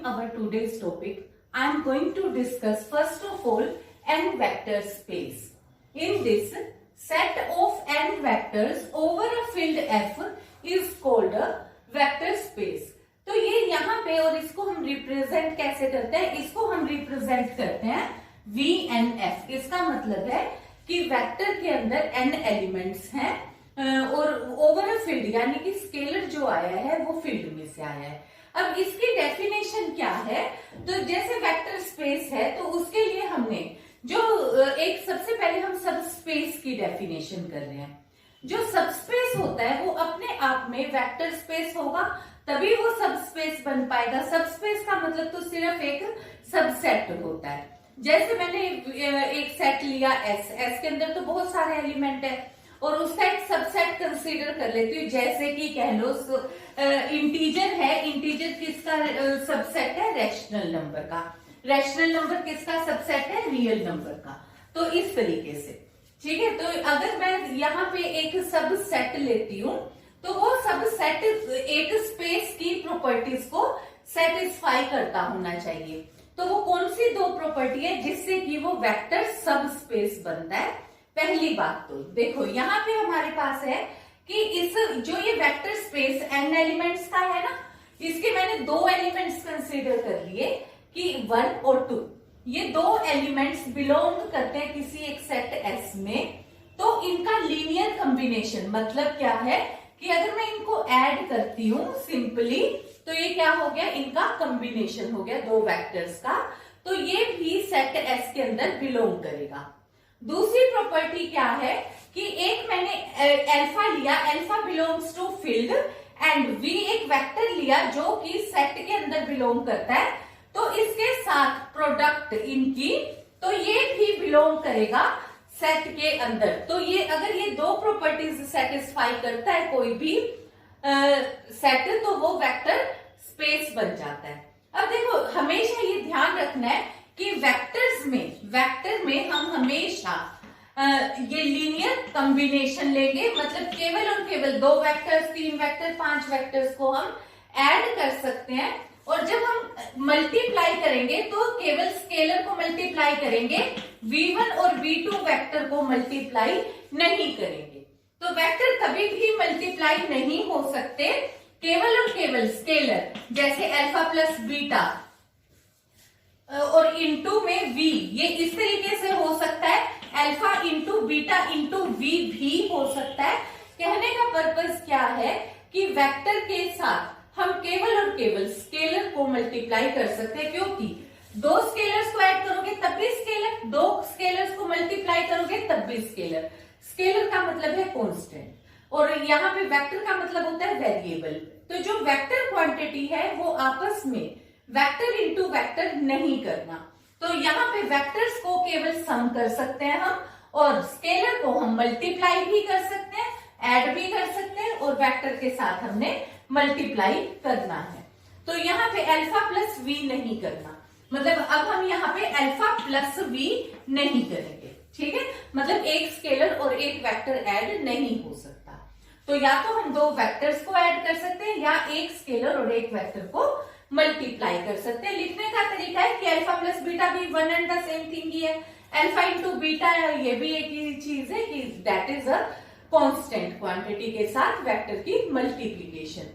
our today's topic, I am going to discuss first of all n vector space. In this, set of n vectors over a field f is called a vector space. तो ये यहाँ पे और इसको हम represent कैसे करते हैं? इसको हम रिप्रेजेंट करते हैं VNF. इसका मतलब है कि वेक्टर के अंदर n एलिमेंट्स हैं और ओवर अ फील्ड यानी कि स्केलर जो आया है वो फील्ड में से आया है. अब इसकी डेफिनेशन क्या है? तो जैसे वेक्टर स्पेस है तो उसके लिए हमने जो एक सबसे पहले हम सब स्पेस की डेफिनेशन कर रहे हैं. जो सब स्पेस होता है वो अपने आप में वेक्टर स्पेस होगा, तभी वो सब स्पेस बन पाएगा. सब स्पेस का मतलब तो सिर्फ एक सबसेट होता है. जैसे मैंने एक सेट लिया एस के अंदर तो बहुत सारे एलिमेंट है और उसका एक सबसेट कंसीडर कर लेती हूँ. जैसे कि कह लो इंटीजर है, इंटीजर किसका सबसेट है? रैशनल नंबर का. रैशनल नंबर किसका सबसेट है? रियल नंबर का. तो इस तरीके से, ठीक है. तो अगर मैं यहाँ पे एक सब सेट लेती हूँ तो वो सब सेट एक स्पेस की प्रॉपर्टीज को सेटिस्फाई करता होना चाहिए. तो वो कौन सी दो प्रॉपर्टी है जिससे कि वो वेक्टर सब स्पेस बनता है? पहली बात तो देखो यहाँ पे हमारे पास है कि इस जो ये वेक्टर स्पेस n एलिमेंट्स का है ना, इसके मैंने दो एलिमेंट्स कंसीडर कर लिए कि 1 और 2. ये दो एलिमेंट्स बिलोंग करते हैं किसी एक सेट S में. तो इनका लीनियर कॉम्बिनेशन मतलब क्या है कि अगर मैं इनको ऐड करती हूं सिंपली तो ये क्या हो गया? इनका कॉम्बिनेशन हो गया दो वेक्टर्स का. तो ये भी सेट S के अंदर बिलोंग करेगा. दूसरी प्रॉपर्टी क्या है कि एक मैंने अल्फा लिया, alpha belongs to field and V एक वेक्टर लिया जो कि सेट के अंदर बिलोंग करता है. तो इसके साथ प्रोडक्ट इनकी, तो ये भी बिलोंग करेगा सेट के अंदर. तो ये अगर ये दो प्रॉपर्टीज सेटिस्फाई करता है कोई भी सेट तो वो वेक्टर स्पेस बन जाता है. अब देखो हमेशा ये ध्यान रखना है कि वेक्टर में हम हमेशा ये लीनियर कॉम्बिनेशन लेंगे. मतलब केवल और केवल 2 वेक्टर्स, 3 वेक्टर, 5 वेक्टर्स को हम ऐड कर सकते हैं. और जब हम मल्टीप्लाई करेंगे तो केवल स्केलर को मल्टीप्लाई करेंगे, V1 और V2 वेक्टर को मल्टीप्लाई नहीं करेंगे. तो वेक्टर कभी भी मल्टीप्लाई नहीं हो सकते केवल और केवल स्केलर. जैसे अल्फा प्लस बीटा और इंटू में V, ये इस तरीके से हो सकता है. Alpha into beta into V भी हो सकता है. कहने का पर्पस क्या है कि वेक्टर के साथ हम केवल और केवल स्केलर को मल्टीप्लाई कर सकते हैं, क्योंकि 2 स्केलर्स को ऐड करोगे तब भी स्केलर, 2 स्केलर्स को मल्टीप्लाई करोगे तब भी स्केलर. स्केलर का मतलब है कांस्टेंट और यहाँ पे वेक्टर का मतलब होता है वेरिएबल. तो जो वेक्टर क्वांटिटी है वो आपस में वेक्टर इंटू वेक्टर नहीं करना. तो यहाँ पे वेक्टर्स को केवल सम कर सकते हैं हम और स्केलर को हम मल्टीप्लाई भी कर सकते हैं, ऐड भी कर सकते हैं और वेक्टर के साथ हमने मल्टीप्लाई करना है. तो यहाँ पे अल्फा प्लस V नहीं करना, मतलब अब हम यहाँ पे अल्फा प्लस V नहीं करेंगे. ठीक है, मतलब एक स्केलर और एक वेक्टर ऐड नहीं हो सकता. तो या तो हम 2 वेक्टर्स को ऐड कर सकते हैं या एक स्केलर और एक वेक्टर को मल्टीप्लाई कर सकते हैं. लिखने का तरीका है कि अल्फा प्लस बीटा भी one and the same thing ही है. अल्फा इंटू बीटा ये भी एक ही चीज है कि that is a constant quantity के साथ वेक्टर की मल्टीप्लिकेशन.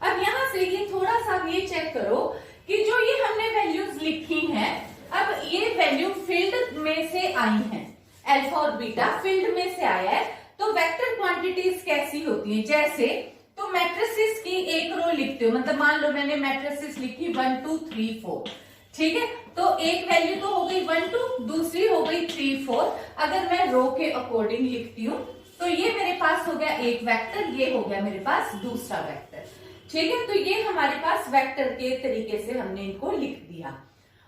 अब यहां से ये थोड़ा सा ये चेक करो कि जो ये हमने वैल्यूज लिखी हैं, अब ये वैल्यू फील्ड में से आई हैं. अल्फा और बीटा फील्ड में से आया है. तो वेक्टर क्वांटिटीज कैसी होती है? जैसे तो मैट्रिसेस की एक रो लिखते हो, मतलब मान लो मैंने मैट्रिसेस लिखी 1 2 3 4. ठीक है, तो एक वैल्यू तो हो गई 1 2, दूसरी हो गई 3 4. अगर मैं रो के अकॉर्डिंग लिखती हूँ तो ये मेरे पास हो गया एक वेक्टर, ये हो गया मेरे पास दूसरा वेक्टर. ठीक है, तो ये हमारे पास वेक्टर के तरीके से हमने इनको लिख दिया.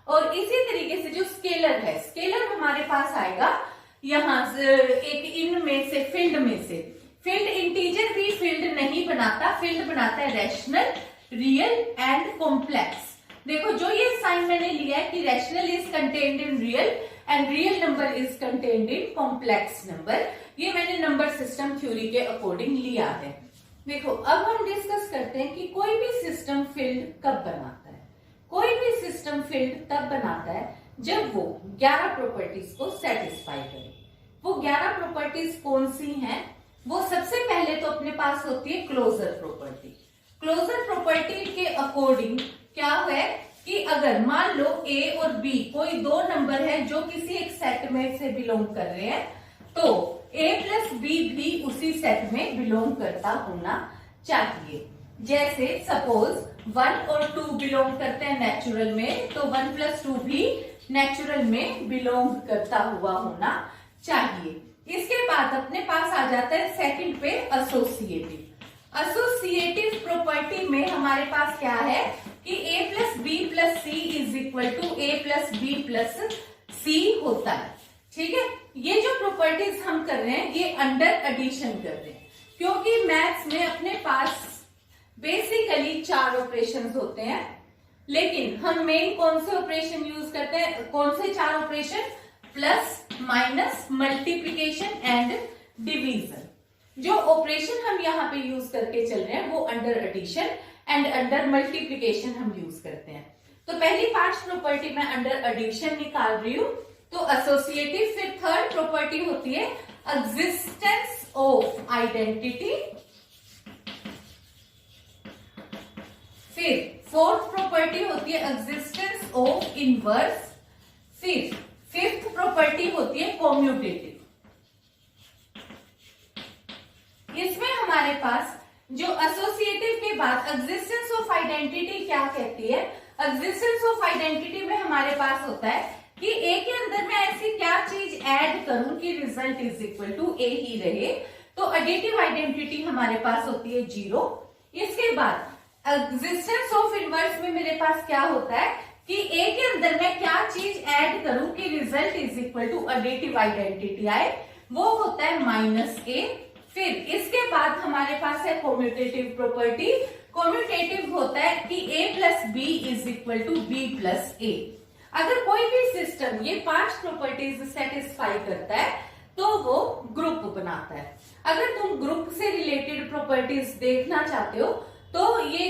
और इसी तरीके से जो स्केलर है, स्केलर हमारे पास आएगा यहां से एक इनमें से फील्ड में से. फील्ड इंटीजर भी फील्ड नहीं बनाता, फील्ड बनाता है रैशनल, रियल एंड कॉम्प्लेक्स. देखो जो ये साइन मैंने लिया है कि rational is contained in real and real number is contained in complex number, ये मैंने नंबर सिस्टम थ्योरी के अकॉर्डिंग लिया है. देखो अब हम डिस्कस करते हैं कि कोई भी सिस्टम फील्ड कब बनाता है. कोई भी फील्ड तब बनाता है जब वो 11 प्रॉपर्टीज को सेटिस्फाई करे। वो 11 प्रॉपर्टीज कौन सी हैं? वो सबसे पहले तो अपने पास होती है क्लोजर प्रॉपर्टी। क्लोजर प्रॉपर्टी के अकॉर्डिंग क्या है कि अगर मान लो ए और बी कोई दो नंबर है जो किसी एक सेट में से बिलोंग कर रहे हैं, तो a प्लस बी भी उसी सेट में बिलोंग करता होना चाहिए। जैसे सपोज 1 और 2 बिलोंग करते हैं नेचुरल में, तो 1 प्लस 2 भी नेचुरल में बिलोंग करता हुआ होना चाहिए। इसके बाद अपने पास आ जाता है सेकंड पे एसोसिएटिव। एसोसिएटिव प्रॉपर्टी में हमारे पास क्या है कि a plus B plus C is equal to A plus B plus C होता है। ठीक है, ये जो प्रॉपर्टीज हम कर रहे हैं ये अंडर एडिशन कर रहे हैं, क्योंकि मैथ्स में अपने पास बेसिकली 4 ऑपरेशंस होते हैं, लेकिन हम मेन कौन से ऑपरेशन यूज करते हैं? कौन से 4 operation? Plus, minus, multiplication and division. जो ऑपरेशन हम यहाँ पे यूज करके चल रहे हैं वो under addition and under multiplication हम यूज करते हैं। तो पहली 5 प्रॉपर्टी मैं अंडर एडिशन निकाल रही हूं, तो एसोसिएटिव। फिर थर्ड प्रॉपर्टी होती है एग्जिस्टेंस ऑफ आइडेंटिटी। फिर फोर्थ प्रॉपर्टी होती है एग्जिस्टेंस ऑफ इनवर्स। फिर फिफ्थ प्रॉपर्टी होती है कॉम्यूटेटिव। इसमें हमारे पास जो एसोसिएटिव के बाद एग्जिस्टेंस ऑफ आइडेंटिटी क्या कहती है? एग्जिस्टेंस ऑफ आइडेंटिटी में हमारे पास होता है कि ए के अंदर मैं ऐसी क्या चीज ऐड करूं कि रिजल्ट इज इक्वल टू ए ही रहे, तो एडिटिव आइडेंटिटी हमारे पास होती है 0। इसके बाद एग्जिस्टेंस ऑफ इनवर्स में मेरे पास क्या होता है कि ए के अंदर मैं क्या चीज ऐड करूं कि result is equal to additive identity आए, वो होता है -a। फिर इसके बाद हमारे पास है कॉम्यूटेटिव प्रॉपर्टी। कॉम्यूटेटिव होता है कि a plus B is equal to B plus A. अगर कोई भी सिस्टम ये 5 प्रॉपर्टीज सेटिस्फाई करता है तो वो ग्रुप बनाता है। अगर तुम ग्रुप से रिलेटेड प्रॉपर्टीज देखना चाहते हो तो ये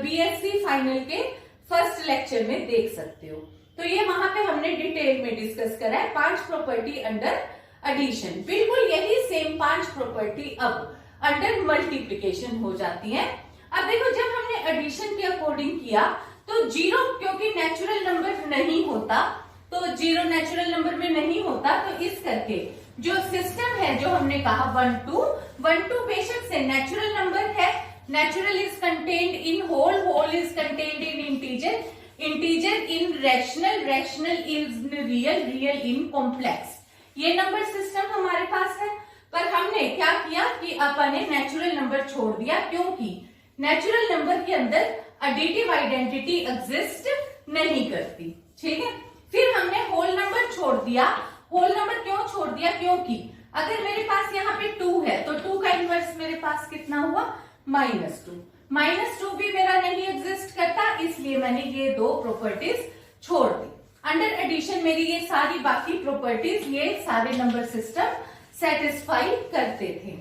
बीएससी फाइनल के फर्स्ट लेक्चर में देख सकते हो। तो ये वहां पे हमने डिटेल में डिस्कस करा है 5 प्रॉपर्टी अंडर एडिशन। बिल्कुल यही सेम 5 प्रॉपर्टी अब अंडर मल्टीप्लीकेशन हो जाती है। अब देखो जब हमने एडिशन के अकॉर्डिंग किया तो 0 क्योंकि नेचुरल नंबर नहीं होता, तो 0 नेचुरल नंबर में नहीं होता, तो इस करके जो सिस्टम है जो हमने कहा 1 2 बेशक से नेचुरल नंबर है, natural is contained in whole, whole is contained in integer, integer in rational, rational is real, real in complex. ये नंबर सिस्टम हमारे पास है, पर हमने क्या किया कि अपन ने नेचुरल नंबर छोड़ दिया, क्योंकि नेचुरल नंबर के अंदर एडिटिव आइडेंटिटी एग्जिस्ट नहीं करती। ठीक है, फिर हमने होल नंबर छोड़ दिया। होल नंबर क्यों छोड़ दिया? क्योंकि अगर मेरे पास यहाँ पे 2 है तो 2 का इनवर्स मेरे पास कितना हुआ? -2। -2 भी मेरा नहीं एग्जिस्ट करता, इसलिए मैंने ये 2 प्रॉपर्टीज छोड़ दी। अंडर एडिशन मेरी ये सारी बाकी प्रॉपर्टीज, ये सारे नंबर सिस्टम सेटिस्फाई करते थे।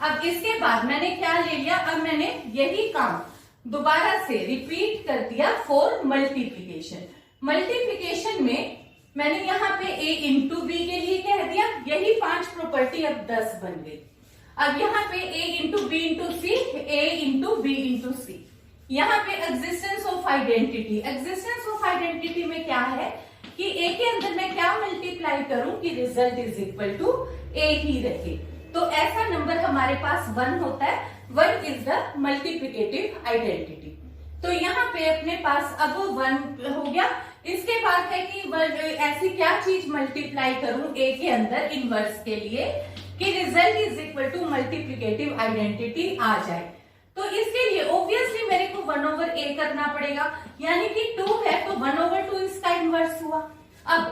अब इसके बाद मैंने क्या ले लिया? अब मैंने यही काम दोबारा से रिपीट कर दिया फॉर मल्टीप्लीकेशन। मल्टीप्लीकेशन में मैंने यहाँ पे a इंटू बी के लिए कह दिया, यही 5 प्रॉपर्टी अब 10 बन गई। अब यहाँ पे a into B into C, a into B into C. यहाँ पे existence of identity, existence of identity में क्या है कि a के अंदर मैं क्या मल्टीप्लाई करूं कि result is equal to a ही रहे, तो ऐसा नंबर हमारे पास 1 होता है। 1 इज द मल्टीप्लिकेटिव आइडेंटिटी। तो यहाँ पे अपने पास अब 1 हो गया। इसके बाद है कि ऐसी क्या चीज मल्टीप्लाई करूं a के अंदर इनवर्स के लिए कि result is equal to multiplicative identity आ जाए। तो इसके लिए ऑब्वियसली मेरे को 1/a करना पड़ेगा, यानी कि 2 है तो 1/2 इसका इनवर्स हुआ। अब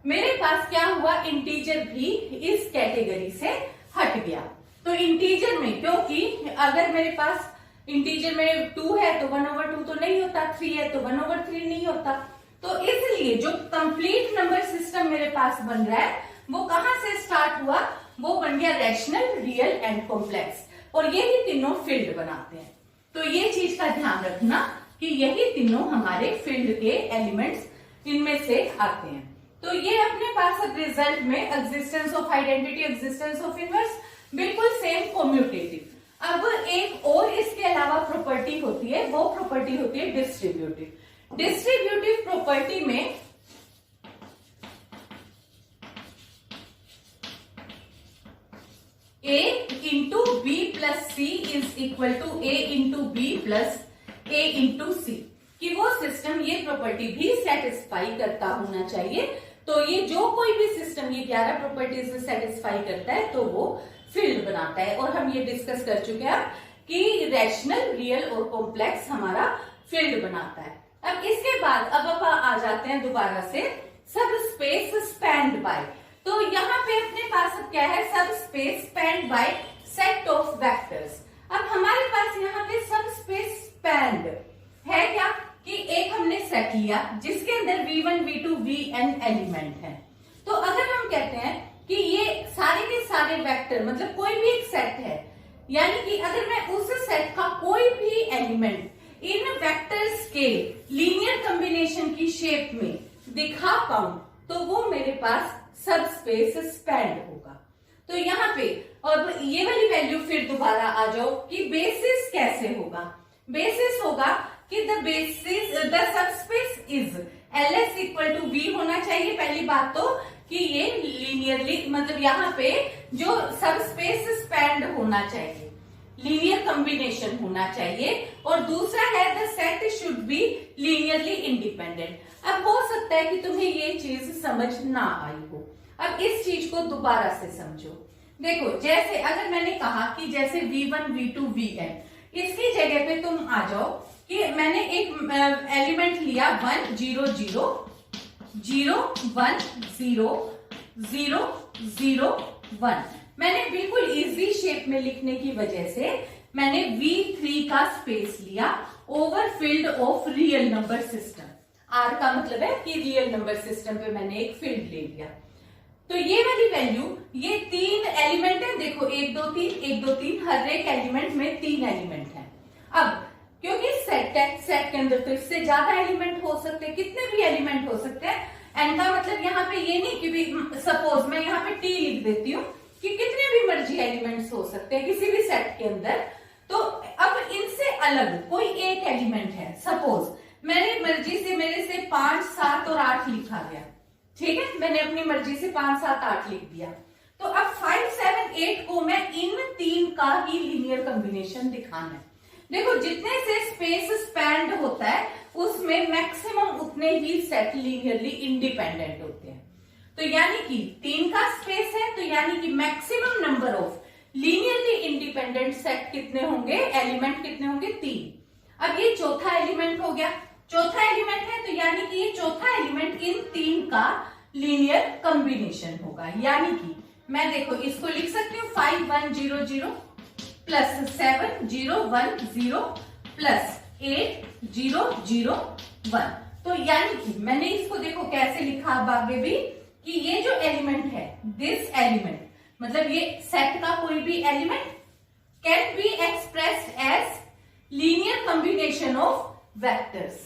मेरे पास क्या हुआ? इंटीजर भी इस कैटेगरी से हट गया। तो इंटीजर में, क्योंकि अगर मेरे पास इंटीजर में 2 है तो 1/2 तो नहीं होता, 3 है तो 1/3 नहीं होता। तो इसलिए जो कंप्लीट नंबर सिस्टम मेरे पास बन रहा है वो कहां से स्टार्ट हुआ? वो बन गया रैशनल, रियल एंड कॉम्प्लेक्स, और ये ही तीनों फील्ड बनाते हैं। तो ये चीज का ध्यान रखना कि यही तीनों हमारे फील्ड के एलिमेंट्स इनमें से आते हैं। तो ये अपने पास अब रिजल्ट में existence of identity, existence of inverse, बिल्कुल सेम कम्यूटेटिव। अब एक और इसके अलावा प्रॉपर्टी होती है, वो प्रॉपर्टी होती है डिस्ट्रीब्यूटिव। डिस्ट्रीब्यूटिव प्रॉपर्टी में A into B plus C is equal to A into B plus A into C, कि वो सिस्टम ये प्रॉपर्टी भी सेटिस्फाई करता होना चाहिए। तो ये जो कोई भी सिस्टम ये 11 प्रॉपर्टीज सेटिस्फाई करता है तो वो फील्ड बनाता है। और हम ये डिस्कस कर चुके हैं कि रैशनल, रियल और कॉम्प्लेक्स हमारा फील्ड बनाता है। अब इसके बाद अब आ जाते हैं दोबारा से सब स्पेस स्पैन्ड बाय। तो यहाँ पे अपने पास अब क्या है, subspace spanned by set of vectors. अब हमारे पास यहाँ पे सब स्पेस स्पैन्ड है क्या, कि एक हमने सेट लिया जिसके अंदर V1, V2, Vn एलिमेंट है। तो अगर हम कहते हैं कि ये सारे के सारे वेक्टर मतलब कोई भी एक सेट है, यानी कि अगर मैं उस सेट का कोई भी एलिमेंट इन वेक्टर्स के लीनियर कॉम्बिनेशन की शेप में दिखा पाऊं तो वो मेरे पास सब स्पेस स्पैन्ड होगा। तो यहाँ पे अब ये वाली वैल्यू फिर दोबारा आ जाओ कि बेसिस कैसे होगा। बेसिस होगा कि the subspace is LS equal to V होना चाहिए। पहली बात तो कि ये लीनियरली मतलब यहाँ पे जो सबस्पेस स्पैन्ड होना चाहिए, लीनियर कॉम्बिनेशन होना चाहिए। और दूसरा है the set should be linearly independent. अब हो सकता है कि तुम्हें ये चीज समझ ना आई हो, अब इस चीज को दोबारा से समझो। देखो जैसे अगर मैंने कहा कि जैसे V1, V2, Vn, इसकी जगह पे तुम आ जाओ कि मैंने एक एलिमेंट लिया 1 0 0 0 1 0 0 0 1। मैंने बिल्कुल इजी शेप में लिखने की वजह से मैंने V3 का स्पेस लिया over field of real number system. R का मतलब है कि रियल नंबर सिस्टम पे मैंने एक फील्ड ले लिया। तो ये वाली वैल्यू, ये 3 एलिमेंट है, देखो 1 2 3 1 2 3, हर एक एलिमेंट में 3 एलिमेंट है। अब क्योंकि सेट है, सेट के अंदर तो इससे ज्यादा एलिमेंट हो सकते हैं, कितने भी एलिमेंट हो सकते हैं। एंड का मतलब यहाँ पे ये नहीं कि सपोज मैं यहाँ पे T लिख देती हूँ कि कितने भी मर्जी एलिमेंट्स हो सकते हैं किसी भी सेट के अंदर। तो अब इनसे अलग कोई एक एलिमेंट है, सपोज मैंने मर्जी से मेरे से 5 7 और 8 लिखा गया, ठीक है, मैंने अपनी मर्जी से 5 7 8 लिख दिया। तो अब 5 7 8 को मैं इन 3 का ही लीनियर कॉम्बिनेशन दिखाना है। देखो जितने से स्पेस स्पैन्ड होता है उसमें मैक्सिमम उतने ही सेट लीनियरली इंडिपेंडेंट होते हैं। तो यानी कि 3 का स्पेस है, तो यानी कि maximum number of linearly independent set कितने होंगे, एलिमेंट कितने होंगे, 3। अब ये चौथा एलिमेंट हो गया, चौथा एलिमेंट है तो यानी कि ये चौथा एलिमेंट इन 3 का लीनियर कॉम्बिनेशन होगा। यानी कि मैं देखो इसको लिख सकती हूँ 5 1 0 0 प्लस 7 0 1 0 प्लस 8 0 0 1। तो यानी कि मैंने इसको देखो कैसे लिखा अब आगे भी कि ये जो एलिमेंट है, दिस एलिमेंट मतलब ये सेट का कोई भी element can be expressed as linear combination of vectors,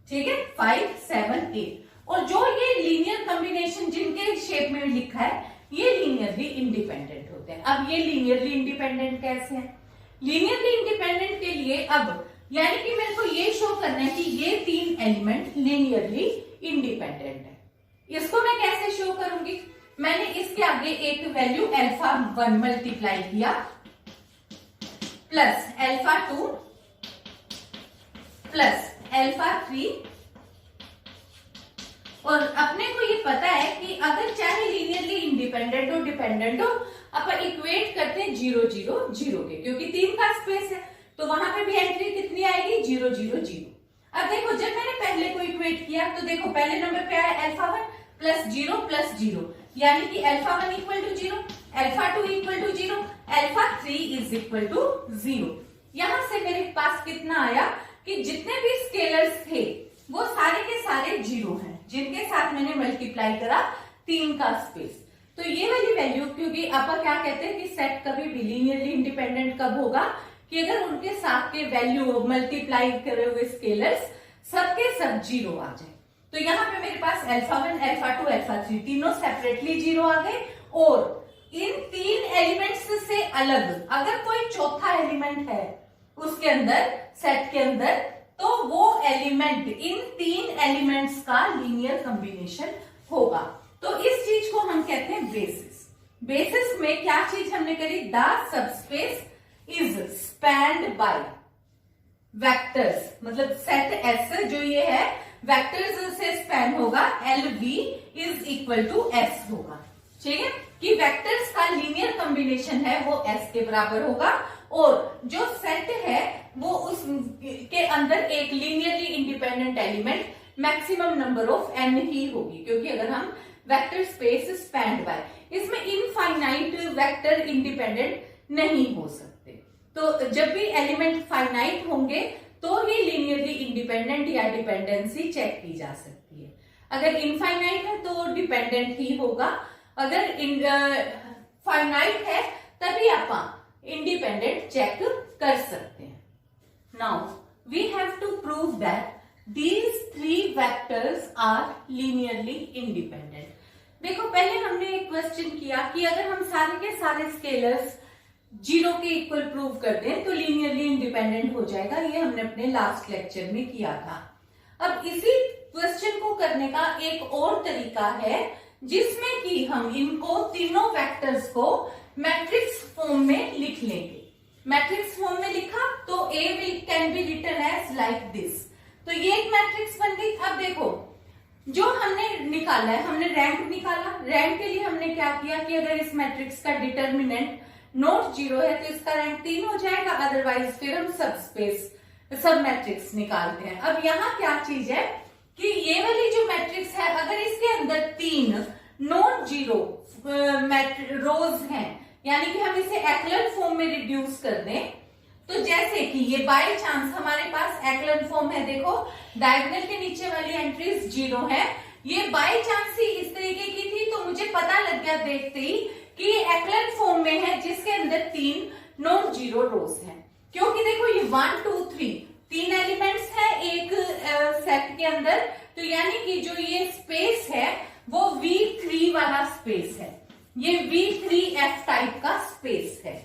ठीक है, 5 7 8। और जो ये लीनियर कॉम्बिनेशन जिनके शेप में लिखा है ये लीनियरली इंडिपेंडेंट होते हैं। अब ये लीनियरली इंडिपेंडेंट कैसे हैं? लीनियरली इंडिपेंडेंट के लिए अब यानी कि मेरे को ये शो करना है कि ये 3 एलिमेंट लीनियरली इंडिपेंडेंट है। इसको मैं कैसे शो करूंगी? मैंने इसके आगे एक वैल्यू अल्फा 1 मल्टीप्लाई किया प्लस अल्फा 2 प्लस अल्फा 3, और अपने को ये पता है कि अगर चाहे लीनियरली इंडिपेंडेंट हो डिपेंडेंट हो अपन इक्वेट करते हैं 0 0 0 के, क्योंकि 3 का स्पेस है तो वहां पे भी एंट्री कितनी आएगी 0 0 0। अब देखो जब मैंने पहले को इक्वेट किया तो देखो पहले नंबर पे आया अल्फा 1 प्लस 0 यानी कि alpha 1 equal to 0, alpha 2 equal to 0, alpha 3 is equal to 0। यहां से मेरे पास कितना आया कि जितने भी स्केलर्स थे वो सारे के सारे 0 हैं जिनके साथ मैंने मल्टीप्लाई करा 3 का स्पेस। तो ये वाली वैल्यू, क्योंकि आप क्या कहते हैं कि सेट कभी भी लीनियरली इंडिपेंडेंट कब होगा, कि अगर उनके साथ के वैल्यू मल्टीप्लाई करे हुए स्केलर्स सबके सब 0 आ जाए। तो यहाँ पे मेरे पास अल्फा 1, अल्फा 2, अल्फा 3 तीनों सेपरेटली 0 आ गए, और इन 3 एलिमेंट्स से अलग अगर कोई चौथा एलिमेंट है उसके अंदर, सेट के अंदर, तो वो एलिमेंट इन 3 एलिमेंट्स का लीनियर कॉम्बिनेशन होगा। तो इस चीज को हम कहते हैं बेसिस। बेसिस में क्या चीज हमने करी, the subspace is spanned by vectors, मतलब सेट एस जो ये है वेक्टर्स से स्पैन होगा, L V is equal to S होगा। ठीक है, कि वेक्टर्स का लीनियर कॉम्बिनेशन है वो एस के बराबर होगा, और जो सेट है वो उस के अंदर एक linearly independent element maximum number of N ही होगी, क्योंकि अगर हम वेक्टर स्पेस स्पैन्ड बाय, इसमें इनफाइनाइट वेक्टर इंडिपेंडेंट नहीं हो सकते। तो जब भी एलिमेंट फाइनाइट होंगे तो ही लीनियरली इंडिपेंडेंट या डिपेंडेंसी चेक की जा सकती है। अगर इनफाइनाइट है तो डिपेंडेंट ही होगा, अगर फाइनाइट है तभी आप इंडिपेंडेंट चेक कर सकते हैं। Now we have to prove that these 3 vectors are linearly independent। देखो पहले हमने एक क्वेश्चन किया कि अगर हम सारे के सारे स्केलर्स 0 के इक्वल प्रूव कर दें तो लीनियरली इंडिपेंडेंट हो जाएगा, ये हमने अपने लास्ट लेक्चर में किया था। अब इसी क्वेश्चन को करने का एक और तरीका है जिसमें कि हम इनको तीनों वेक्टर्स को मैट्रिक्स फॉर्म में लिख लेंगे। मैट्रिक्स फॉर्म में लिखा तो A can be written as like this, तो ये एक मैट्रिक्स बन गई। अब देखो जो हमने निकाला है, हमने रैंक निकाला, रैंक के लिए हमने क्या किया कि अगर इस मैट्रिक्स का डिटर्मिनेंट नॉट 0 है तो इसका रैंक 3 हो जाएगा, अदरवाइज फिर हम सब मैट्रिक्स निकालते हैं। अब यहाँ क्या चीज है कि ये वाली जो मैट्रिक्स है अगर इसके अंदर 3 नॉट 0 रोज हैं, यानी कि हम इसे एक्लन फॉर्म में रिड्यूस कर दें, तो जैसे कि ये बाय चांस हमारे पास एक्लन फॉर्म है, देखो डायगोनल के नीचे वाली एंट्रीज 0 है, ये बाय चांस ही इस तरीके की थी तो मुझे पता लग गया देखते ही कि ये एक्लन फॉर्म में है जिसके अंदर 3 नॉन 0 रोज हैं, क्योंकि देखो ये 1 2 3 एलिमेंट्स है एक सेट के अंदर, तो यानी कि जो ये स्पेस है वो V3 वाला स्पेस है, ये V3F टाइप का स्पेस है।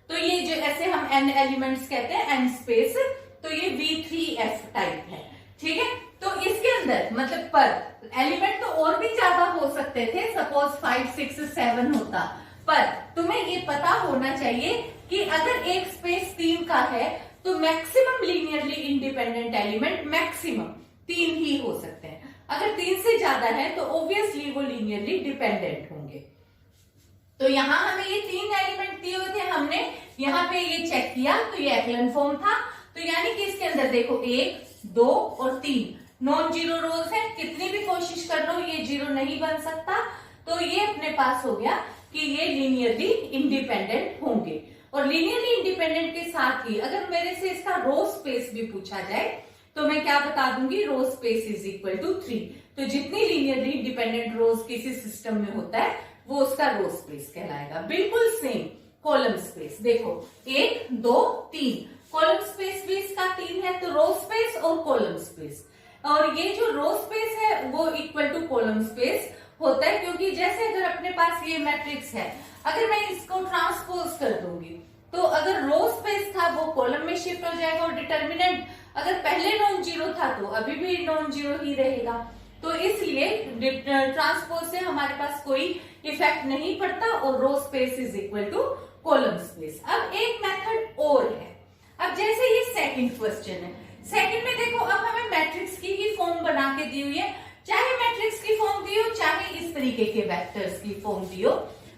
तो ये जो ऐसे हम n एलिमेंट्स कहते हैं n स्पेस, तो ये V3F टाइप है। ठीक है, तो इसके अंदर मतलब पर एलिमेंट तो और भी ज्यादा हो सकते थे, सपोज 5 6 7 होता, पर तुम्हें ये पता होना चाहिए कि अगर एक स्पेस 3 का है तो maximum linearly independent element maximum 3 ही हो सकते हैं, अगर 3 से ज्यादा है तो ऑब्वियसली वो लीनियरली डिपेंडेंट होंगे। तो यहाँ हमें ये 3 एलिमेंट दिए हुए थे, हमने यहाँ पे ये चेक किया तो ये एक्लन फॉर्म था, तो यानी कि इसके अंदर देखो 1 2 और 3 नॉन 0 रोज है, कितनी भी कोशिश कर लो ये 0 नहीं बन सकता, तो ये अपने पास हो गया कि ये लीनियरली इंडिपेंडेंट होंगे। और लीनियरली इंडिपेंडेंट के साथ ही अगर मेरे से इसका रो स्पेस भी पूछा जाए तो मैं क्या बता दूंगी, row space is equal to 3। तो जितनी लीनियरली इंडिपेंडेंट रोज किसी सिस्टम में होता है वो उसका रो स्पेस कहलाएगा। बिल्कुल सेम कॉलम स्पेस, देखो 1 2 3, कॉलम स्पेस भी इसका 3 है, तो रो स्पेस और कॉलम स्पेस, और ये जो रो स्पेस है वो इक्वल टू कॉलम स्पेस होता है, क्योंकि जैसे अगर अपने पास ये मैट्रिक्स है, अगर मैं इसको ट्रांसपोज कर दूंगी तो अगर रो स्पेस था वो कॉलम में शिफ्ट हो जाएगा, और डिटर्मिनेंट अगर पहले नॉन 0 था तो अभी भी नॉन 0 ही रहेगा, तो इसलिए ट्रांसपोज से हमारे पास कोई इफेक्ट नहीं पड़ता, और row space is equal to column space. अब एक मेथड और है, अब जैसे ये सेकंड क्वेश्चन है, सेकंड में देखो अब हमें मैट्रिक्स की ही फॉर्म बना के दी हुई है, चाहे मैट्रिक्स की फॉर्म दी हो चाहे इस तरीके के वेक्टर्स की फॉर्म दी हो,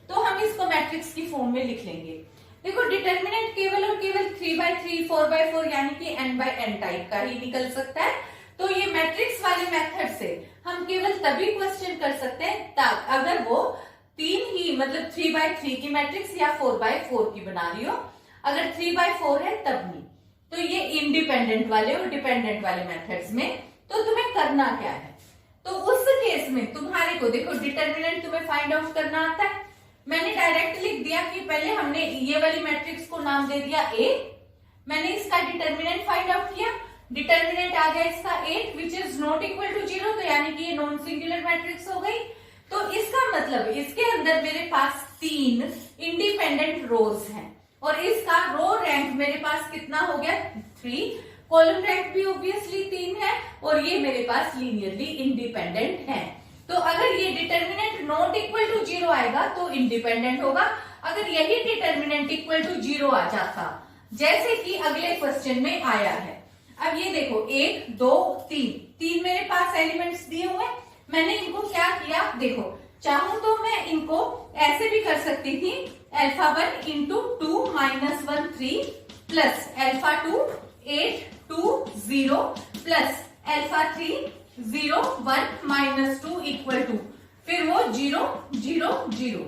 तो हम इसको मैट्रिक्स की फॉर्म में लिख लेंगे। देखो डिटर्मिनेंट केवल और केवल 3/3 4/4 यानी कि n/n टाइप का ही निकल सकता है, तो ये मैट्रिक्स वाले मेथड से हम केवल तभी क्वेश्चन कर सकते हैं अगर वो 3 ही मतलब 3/3 की मैट्रिक्स या 4/4 की बना रही हो, अगर 3/4 है तब नहीं। तो ये इंडिपेंडेंट वाले और डिपेंडेंट वाले मेथड्स में तो तुम्हें करना क्या है, तो उस केस में तुम्हारे को देखो डिटर्मिनेंट तुम्हें फाइंड आउट करना आता है, मैंने डायरेक्ट लिख दिया कि पहले हमने ये वाली मैट्रिक्स को नाम दे दिया A, मैंने इसका डिटर्मिनेंट फाइंड आउट किया, डिटर्मिनेंट आ गया इसका 8 which is not equal to 0, तो यानी कि ये नॉन सिंगुलर मैट्रिक्स हो गई। तो इसका मतलब इसके अंदर मेरे पास 3 इंडिपेंडेंट रोज हैं और इसका रो रैंक मेरे पास कितना हो गया 3, कॉलम रैंक भी ऑब्वियसली 3 है और ये मेरे पास लीनियरली इंडिपेंडेंट है। तो अगर ये डिटर्मिनेंट नॉट इक्वल टू 0 आएगा तो इंडिपेंडेंट होगा, अगर यही डिटर्मिनेंट इक्वल टू 0 आ जाता जैसे कि अगले क्वेश्चन में आया है। अब ये देखो 1 2 3 मेरे पास एलिमेंट्स दिए हुए, मैंने इनको क्या किया देखो, चाहूं तो मैं इनको ऐसे भी कर सकती थी, alpha 1 into 2 minus 1 3 plus alpha 2 8 2 0 plus alpha 3 0 1 minus 2 equal to, फिर वो 0 0 0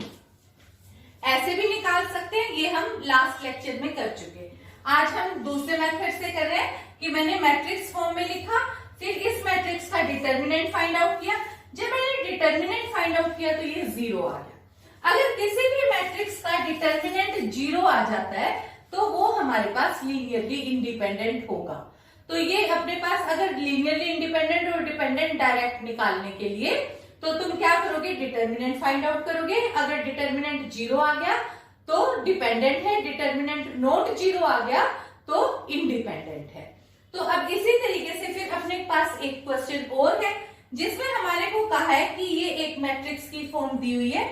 ऐसे भी निकाल सकते हैं, ये हम लास्ट लेक्चर में कर चुके। आज हम दूसरे मेथड से कर रहे हैं कि मैंने मैट्रिक्स फॉर्म में लिखा, फिर इस मैट्रिक्स का डिटर्मिनेंट फाइंड आउट किया, जब मैंने डिटर्मिनेंट फाइंड आउट किया तो ये 0 आ गया। अगर किसी भी मैट्रिक्स का डिटर्मिनेंट 0 आ जाता है तो वो हमारे पास लीनियरली इंडिपेंडेंट होगा। तो ये अपने पास अगर लीनियरली इंडिपेंडेंट और डिपेंडेंट डायरेक्ट निकालने के लिए तो तुम क्या करोगे, डिटर्मिनेंट फाइंड आउट करोगे, अगर डिटर्मिनेंट 0 आ गया तो डिपेंडेंट है, डिटर्मिनेंट नॉट 0 आ गया तो इंडिपेंडेंट है। तो अब इसी तरीके से फिर अपने पास एक क्वेश्चन और है जिसमें हमारे को कहा है कि ये एक मैट्रिक्स की फॉर्म दी हुई है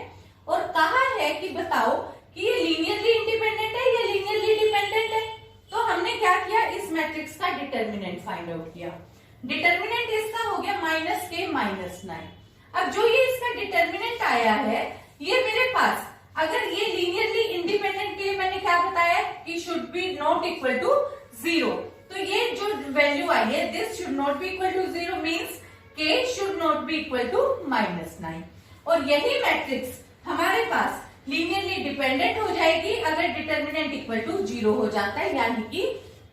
और कहा है कि बताओ कि ये लीनियरली इंडिपेंडेंट है या लीनियरली डिपेंडेंट है। तो हमने क्या किया, इस मैट्रिक्स का डिटर्मिनेंट फाइंड आउट किया, डिटर्मिनेंट इसका हो गया -k-9। अब जो ये इसका डिटर्मिनेंट आया है ये मेरे पास, अगर ये लीनियरली इंडिपेंडेंट के लिए मैंने क्या बताया कि should be not equal to 0, तो ये जो वैल्यू आई है this should not be equal to 0 means k should not be equal to -9 और यही मैट्रिक्स हमारे पास लीनियरली डिपेंडेंट हो जाएगी अगर डिटर्मिनेंट इक्वल टू 0 हो जाता है, यानी कि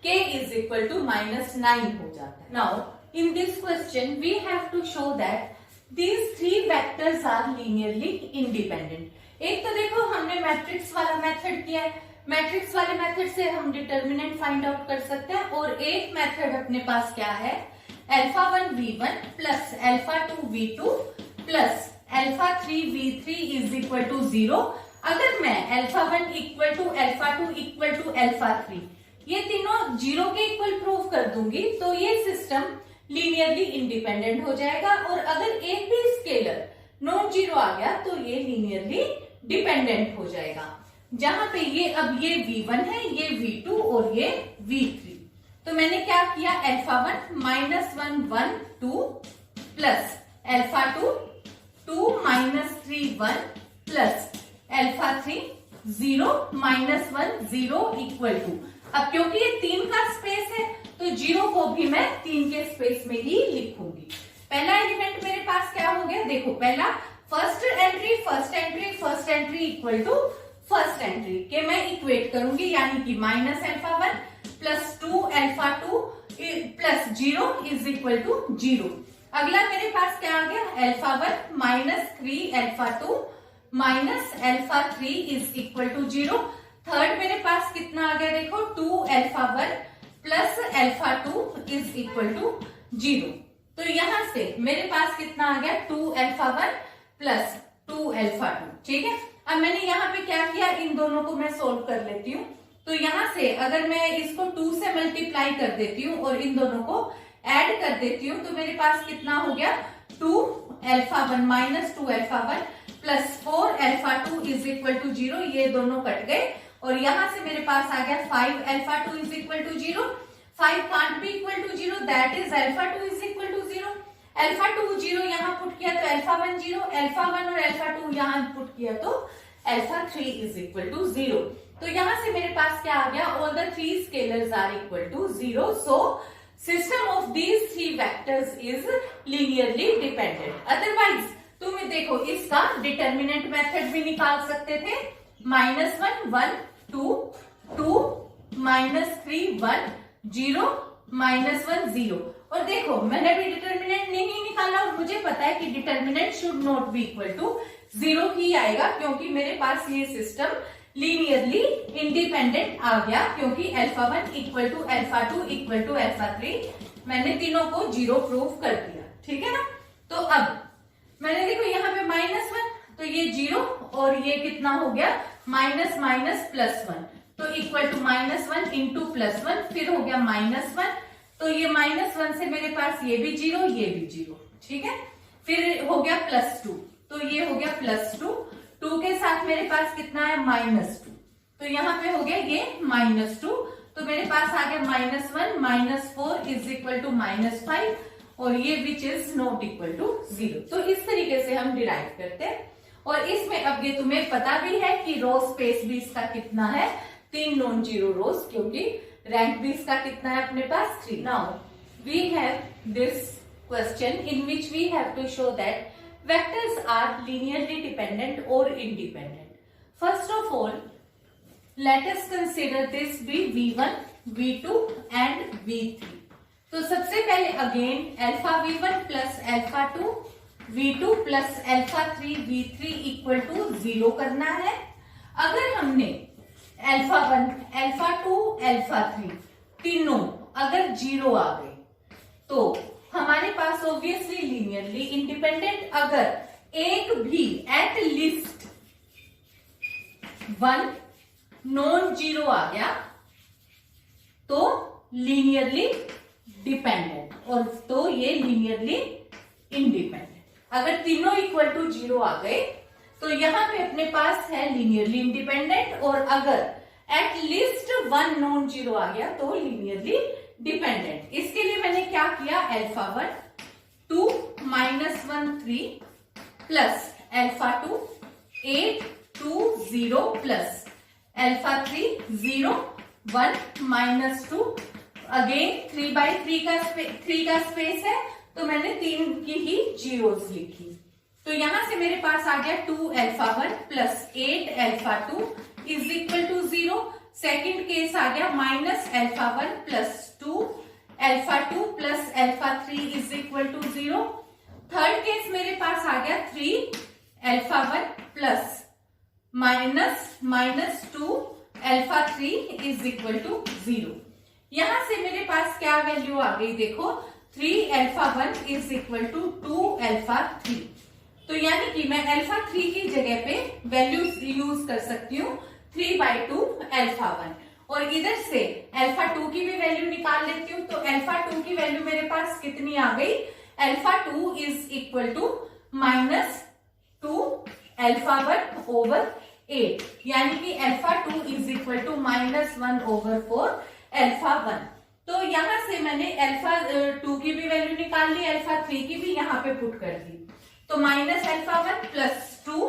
k इज इक्वल टू -9 हो जाता है। Now in this question we have to show that these 3 vectors are linearly independent। एक तो देखो हमने मैट्रिक्स वाला मेथड किया है, मैट्रिक्स वाले मेथड से हम डिटर्मिनेंट फाइंड आउट कर सकते हैं और एक मेथड अपने पास क्या है, alpha 1 v1 plus alpha 2 v2 plus alpha 3 v3 is equal to 0। अगर मैं alpha 1 equal to alpha 2 equal to alpha 3 ये तीनों 0 के इक्वल प्रूव कर दूंगी तो ये सिस्टम लीनियरली इंडिपेंडेंट हो जाएगा और अगर एक भी स्केलर नॉन 0 आ गया तो ये लीनियरली डिपेंडेंट हो जाएगा। जहां पे ये अब ये v1 है, ये v2 और ये v3, तो मैंने क्या किया, alpha 1 -1 1 2 plus alpha 2 2 -3 1 plus alpha 3 0 -1 0 equal to, अब क्योंकि ये 3 का स्पेस है तो 0 को भी मैं 3 के स्पेस में ही लिखूंगी। पहला एलिमेंट मेरे पास क्या हो गया, देखो पहला first entry equal to first entry के मैं इक्वेट करूंगी, यानी कि -alpha 1 plus 2 alpha 2 plus 0 is equal to 0। अगला मेरे पास क्या आ गया, alpha 1 -3 alpha 2 minus alpha 3 is equal to 0। Third मेरे पास कितना आ गया, देखो 2 alpha 1 plus alpha 2 is equal to 0। तो यहां से मेरे पास कितना आ गया, 2 अल्फा 1 प्लस 2 अल्फा 2, ठीक है। अब मैंने यहाँ पे क्या किया, इन दोनों को मैं सोल्व कर लेती हूँ। तो यहाँ से अगर मैं इसको 2 से मल्टीप्लाई कर देती हूँ और इन दोनों को ऐड कर देती हूँ तो मेरे पास कितना हो गया, 2 alpha 1 minus 2 alpha 1 plus 4 alpha 2 is equal to 0। ये दोनों कट गए और यहां से मेरे पास आ गया 5 alpha 2 is equal to 0। 5 can't be equal to 0, that is alpha 2 is equal to 0। Alpha 2 0 यहाँ पुट किया तो अल्फा 1 0, अल्फा 1 और अल्फा 2 यहाँ पुट किया तो अल्फा 3 इज इक्वल टू 0। तो यहां से मेरे पास क्या आ गया, all the 3 scalars are equal to 0। So system of these 3 vectors is linearly dependent. Otherwise तुम देखो इसका डिटर्मिनेंट मेथड भी निकाल सकते थे, -1 1 2 2 -3 1 0 -1 0। और देखो मैंने भी डिटर्मिनेंट नहीं निकाला और मुझे पता है कि determinant should not be equal to 0 ही आएगा क्योंकि मेरे पास ये सिस्टम लीनियरली इंडिपेंडेंट आ गया, क्योंकि alpha 1 equal to alpha 2 equal to alpha 3 मैंने तीनों को जीरो प्रूव कर दिया। ठीक है ना। तो अब मैंने देखो यहाँ पे -1 तो ये जीरो और ये कितना हो गया माइनस माइनस प्लस 1 तो इक्वल टू -1 इंटू +1 फिर हो गया -1 तो ये -1 से मेरे पास ये भी जीरो ये भी जीरो। ठीक है। फिर हो गया +2 तो ये हो गया +2 2 के साथ मेरे पास कितना है -2 तो यहाँ पे हो गया ये -2 तो मेरे पास आ गया -1 -4 इज इक्वल टू -5 और ये which is not equal to 0। तो इस तरीके से हम डिराइव करते हैं। और इसमें अब ये तुम्हें पता भी है कि रो स्पेस भी इसका कितना है 3 नॉन जीरो रोज, क्योंकि रैंक भी इसका कितना है अपने पास 3। Now we have this question in which we have to show that vectors are linearly dependent or independent. First of all, let us consider this be V1, V2 and V3. तो सबसे पहले again alpha V1 plus alpha 2 V2 plus alpha 3 V3 equal to 0 करना है। अगर हमने alpha 1 alpha 2 alpha 3 तीनों अगर 0 आ गए तो हमारे पास ऑब्वियसली लीनियरली इंडिपेंडेंट अगर एक भी एट लीस्ट 1 नॉन जीरो आ गया तो लीनियरली डिपेंडेंट और तो ये लीनियरली इंडिपेंडेंट। अगर तीनों इक्वल टू 0 आ गए तो यहां पे अपने पास है लीनियरली इंडिपेंडेंट और अगर एट लीस्ट 1 नॉन जीरो आ गया तो लीनियरली डिपेंडेंट। इसके लिए मैंने क्या किया alpha 1 2 -1 3 plus alpha 2 8 2 0 plus alpha 3 0 1 -2 again 3/3 का स्पेस है तो मैंने 3 की ही जीरोस लिखी। तो यहां से मेरे पास आ गया 2 alpha 1 plus 8 alpha 2 is equal to 0। Second case आ गया -alpha 1 plus 2 alpha 2 plus alpha 3 is equal to 0। Third case मेरे पास आ गया 3 alpha 1 plus -2 alpha 3 is equal to 0। यहां से मेरे पास क्या वैल्यू आ गई देखो 3 alpha 1 is equal to 2 alpha 3। तो यानी कि मैं अल्फा 3 की जगह पे वैल्यू यूज कर सकती हूँ 3/2 अल्फा 1 और इधर से अल्फा 2 की भी वैल्यू निकाल लेती हूँ। तो अल्फा 2 की वैल्यू मेरे पास कितनी आ गई alpha 2 is equal to -2 alpha 1 over 8 यानी कि alpha 2 is equal to -1/4 alpha 1। तो यहां से मैंने अल्फा 2 की भी वैल्यू निकाल ली अल्फा 3 की भी यहां पे पुट कर दी। तो -अल्फा 1 प्लस 2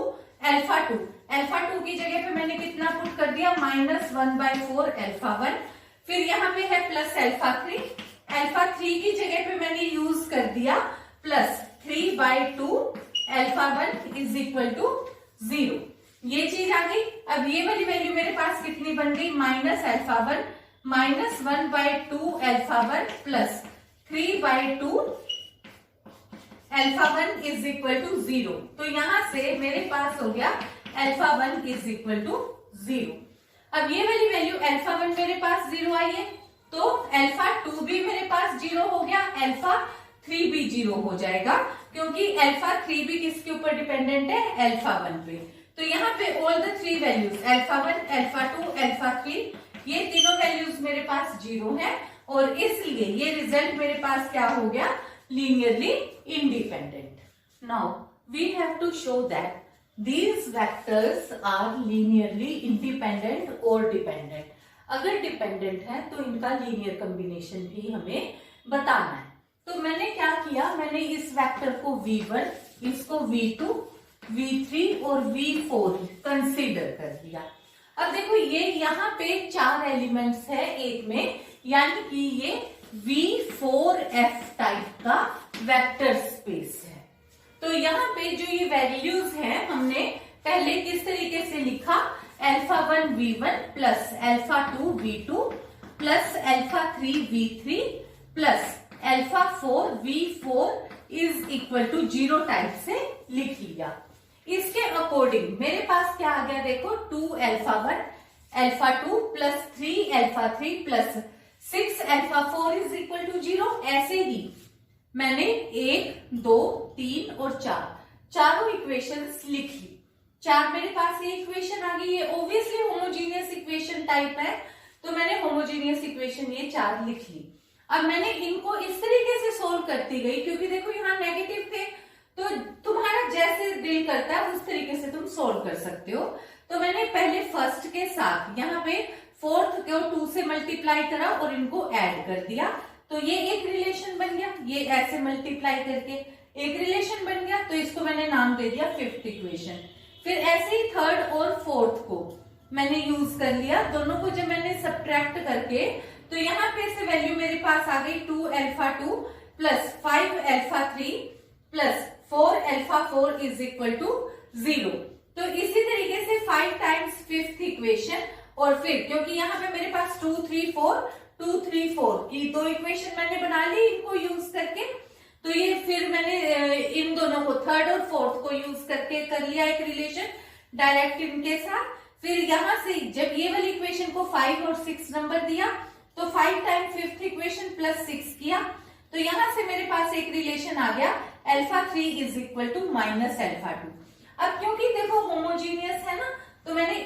अल्फा 2 अल्फा 2 की जगह पे मैंने कितना पुट कर दिया -1/4 अल्फा 1। फिर यहाँ पे है प्लस अल्फा 3 की जगह पे मैंने यूज कर दिया plus 3/2 alpha 1 is equal to 0। ये चीज आ गई। अब ये वाली वैल्यू मेरे पास कितनी बन गई -alpha 1 -1/2 alpha 1 plus 3/2 alpha 1 is equal to 0। तो यहां से मेरे पास हो गया अल्फा 1 इज इक्वल टू 0। अब ये वाली वैल्यू अल्फा 1 मेरे पास 0 आई है तो अल्फा 2 भी मेरे पास 0 हो गया अल्फा 3 भी 0 हो जाएगा क्योंकि अल्फा 3 भी किसके ऊपर डिपेंडेंट है अल्फा 1 पे। तो यहाँ पे all the 3 values alpha 1 alpha 2 alpha 3 ये तीनों वैल्यूज मेरे पास 0 है और इसलिए ये रिजल्ट मेरे पास क्या हो गया linearly independent. Now we have to show that these vectors are linearly independent or dependent. अगर डिपेंडेंट है तो इनका लीनियर कॉम्बिनेशन भी हमें बताना है। तो मैंने क्या किया मैंने इस वेक्टर को V1 इसको V2 V3 और V4 कंसीडर कर दिया। अब देखो ये यहाँ पे 4 एलिमेंट्स है एक में यानी कि ये V4F टाइप का वेक्टर स्पेस है। तो यहाँ पे जो ये वैल्यूज हैं हमने पहले किस तरीके से लिखा alpha 1 V1 plus alpha 2 V2 plus alpha 3 V3 plus alpha 4 V4 is equal to 0 type से लिख लिया। इसके अकॉर्डिंग मेरे पास क्या आ गया, देखो 2 alpha 1 alpha 2 plus 3 alpha 3 plus 6 alpha 4 is equal to 0। ऐसे ही मैंने 1 2 3 और 4 चारों इक्वेशंस लिख ली। 4 मेरे पास ये इक्वेशन आ गई, ये ऑब्वियसली होमोजीनियस इक्वेशन टाइप है, तो मैंने होमोजीनियस इक्वेशन ये 4 लिख ली। अब मैंने इनको इस तरीके से सोल्व करती गई, क्योंकि देखो यहाँ नेगेटिव थे, तो तुम्हारा जैसे दिल करता है उस तरीके से तुम सोल्व कर सकते हो। तो मैंने पहले फर्स्ट के साथ यहाँ पे फोर्थ को 2 से मल्टीप्लाई करा और इनको ऐड कर दिया, तो ये एक रिलेशन बन गया। ये ऐसे मल्टीप्लाई करके एक रिलेशन बन गया, तो इसको मैंने नाम दे दिया फिफ्थ इक्वेशन। फिर ऐसे ही थर्ड और फोर्थ को मैंने यूज कर लिया, दोनों को जब मैंने सब्ट्रैक्ट करके, तो यहाँ पे से वैल्यू मेरे पास आ गई 2 alpha 2 plus 5 alpha 3 plus 4 alpha 4 is equal to 0। तो इसी तरीके से 5 टाइम्स फिफ्थ इक्वेशन, और फिर क्योंकि यहाँ पे मेरे पास 2 3 4 की 2 इक्वेशन मैंने बना ली इनको यूज करके, तो ये फिर मैंने इन दोनों को थर्ड और फोर्थ को यूज करके कर लिया एक रिलेशन डायरेक्ट इनके साथ। फिर यहाँ से जब ये वाली इक्वेशन को 5 और 6 नंबर दिया, तो 5 टाइम फिफ्थ इक्वेशन प्लस 6 किया, तो यहां से मेरे पास एक रिलेशन आ गया alpha 3 is equal to minus alpha 2। अब क्योंकि देखो होमोजीनियस है ना, तो मैंने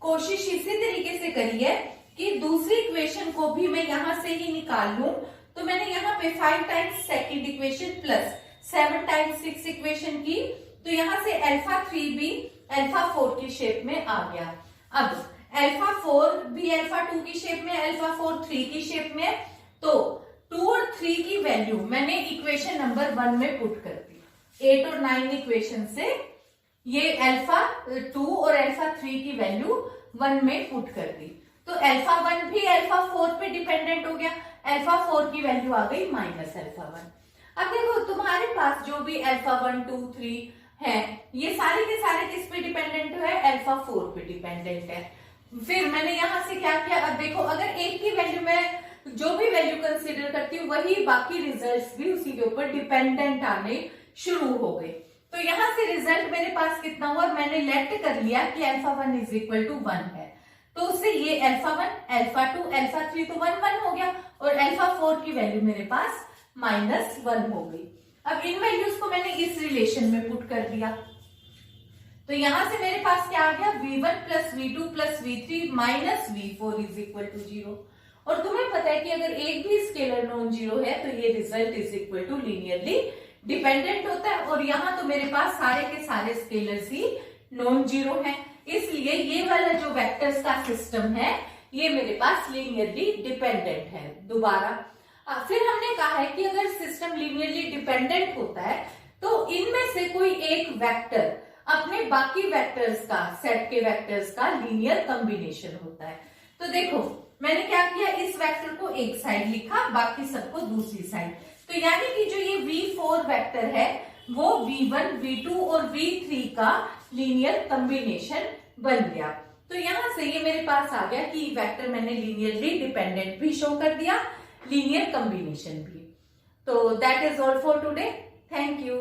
कोशिश इसी तरीके से करी है कि दूसरी इक्वेशन को भी मैं यहां से ही निकाल लूं। तो मैंने यहाँ पे 5 times second equation plus 7 times 6 equation की, तो यहां से अल्फा 3 भी अल्फा 4 की शेप में आ गया। अब अल्फा 4 भी अल्फा 2 की शेप में, अल्फा 4 3 की शेप में, तो 2 और 3 की वैल्यू मैंने इक्वेशन नंबर 1 में पुट कर दी। 8 और 9 इक्वेशन से ये अल्फा 2 और अल्फा 3 की वैल्यू 1 में पुट कर दी, तो अल्फा 1 भी अल्फा 4 पे डिपेंडेंट हो गया, अल्फा 4 की वैल्यू आ गई माइनस अल्फा 1। अब देखो तुम्हारे पास जो भी अल्फा 1 2 3 है, ये सारे के सारे किस पे डिपेंडेंट है, अल्फा 4 पे डिपेंडेंट है। फिर मैंने यहां से क्या किया, अब देखो अगर एक की वैल्यू में जो भी वैल्यू कंसीडर करती हूँ, वही बाकी रिजल्ट्स भी उसी के ऊपर डिपेंडेंट आने शुरू हो गए। तो यहां से रिजल्ट मेरे पास कितना हुआ, मैंने लेट कर लिया कि अल्फा 1 इज इक्वल टू 1 है, तो उससे ये अल्फा 1 अल्फा 2 अल्फा 3 तो 1 1 हो गया, और अल्फा 4 की वैल्यू मेरे पास माइनस 1 हो गई। अब इन वैल्यूज को मैंने इस रिलेशन में पुट कर दिया, तो यहां से मेरे पास क्या आ गया, v1 plus v2 plus v3 minus v4 is equal to 0। और तुम्हें पता है कि अगर एक भी स्केलर नॉन जीरो है तो ये result is equal to linearly dependent होता है, और यहाँ तो मेरे पास सारे के सारे स्केलर्स ही नॉन जीरो हैं, इसलिए ये वाला जो वेक्टर्स का सिस्टम है ये मेरे पास लीनियरली डिपेंडेंट है। दोबारा फिर हमने कहा है कि अगर सिस्टम लीनियरली डिपेंडेंट होता है तो इनमें से कोई एक वेक्टर अपने बाकी वेक्टर्स का, सेट के वेक्टर्स का लीनियर कॉम्बिनेशन होता है। तो देखो मैंने क्या किया, इस वेक्टर को एक साइड लिखा, बाकी सबको दूसरी साइड, तो यानी कि जो ये v4 वेक्टर है वो v1 v2 और v3 का लीनियर कॉम्बिनेशन बन गया। तो यहां से ये मेरे पास आ गया कि वेक्टर मैंने लीनियरली डिपेंडेंट भी शो कर दिया, लीनियर कॉम्बिनेशन भी। तो that is all for today, thank you.